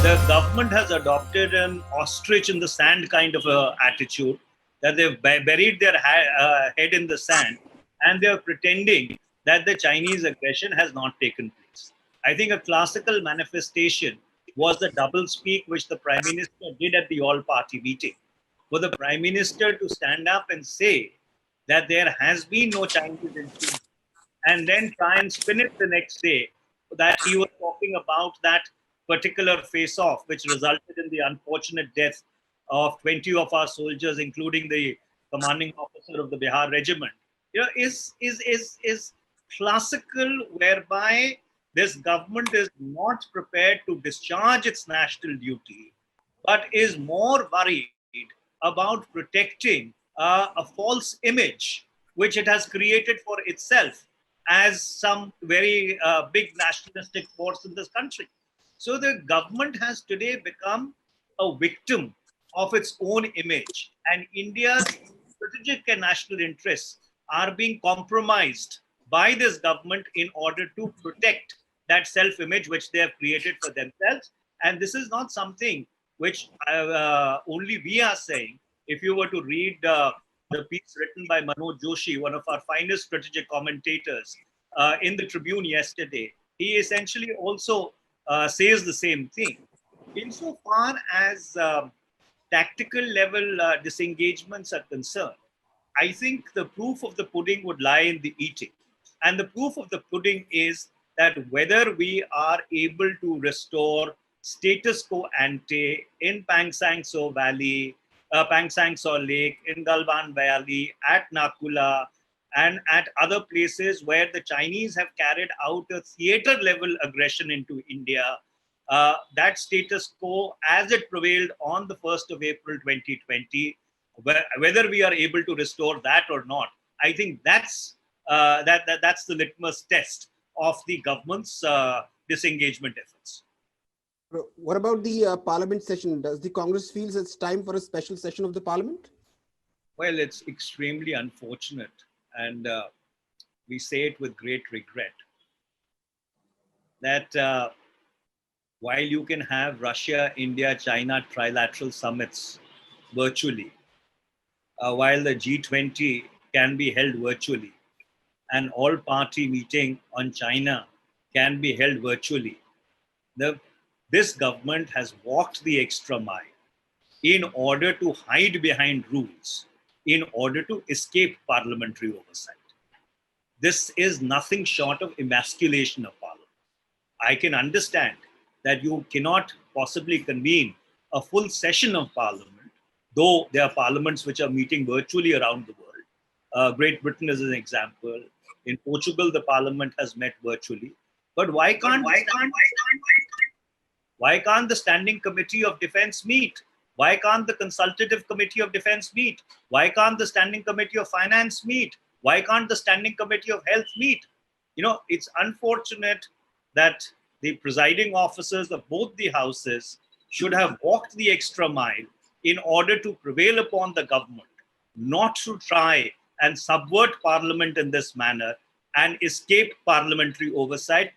the government has adopted an ostrich in the sand kind of a attitude, that they've buried their head in the sand and they're pretending that the Chinese aggression has not taken place. I think a classical manifestation was the double speak which the Prime Minister did at the all-party meeting. For the Prime Minister to stand up and say that there has been no Chinese influence and then try and spin it the next day that he was talking about that particular face-off, which resulted in the unfortunate death of 20 of our soldiers, including the commanding officer of the Bihar regiment, is classical, whereby this government is not prepared to discharge its national duty, but is more worried about protecting a false image which it has created for itself as some very big nationalistic force in this country. So the government has today become a victim of its own image, and India's strategic and national interests are being compromised by this government in order to protect that self-image which they have created for themselves. And this is not something which only we are saying. If you were to read the piece written by Manoj Joshi, one of our finest strategic commentators, in the Tribune yesterday, he essentially also says the same thing. Insofar as tactical level disengagements are concerned, I think the proof of the pudding would lie in the eating. And the proof of the pudding is that whether we are able to restore status quo ante in Pangsang So Valley, Pangsang So Lake, in Galwan Valley, at Nakula, and at other places where the Chinese have carried out a theater level aggression into India, that status quo as it prevailed on the 1st of April 2020, whether we are able to restore that or not, I think that's the litmus test of the government's disengagement efforts. What about the parliament session? Does the Congress feel it's time for a special session of the parliament? Well, it's extremely unfortunate, and we say it with great regret, that while you can have Russia, India, China trilateral summits virtually, while the G20 can be held virtually, an all-party meeting on China can be held virtually, this government has walked the extra mile in order to hide behind rules, in order to escape parliamentary oversight. This is nothing short of emasculation of parliament. I can understand that you cannot possibly convene a full session of parliament, though there are parliaments which are meeting virtually around the world. Great Britain is an example. In Portugal, the parliament has met virtually. But why can't the Standing Committee of Defense meet? Why can't the Consultative Committee of Defense meet? Why can't the Standing Committee of Finance meet? Why can't the Standing Committee of Health meet? You know, it's unfortunate that the presiding officers of both the houses should have walked the extra mile in order to prevail upon the government not to try and subvert parliament in this manner and escape parliamentary oversight,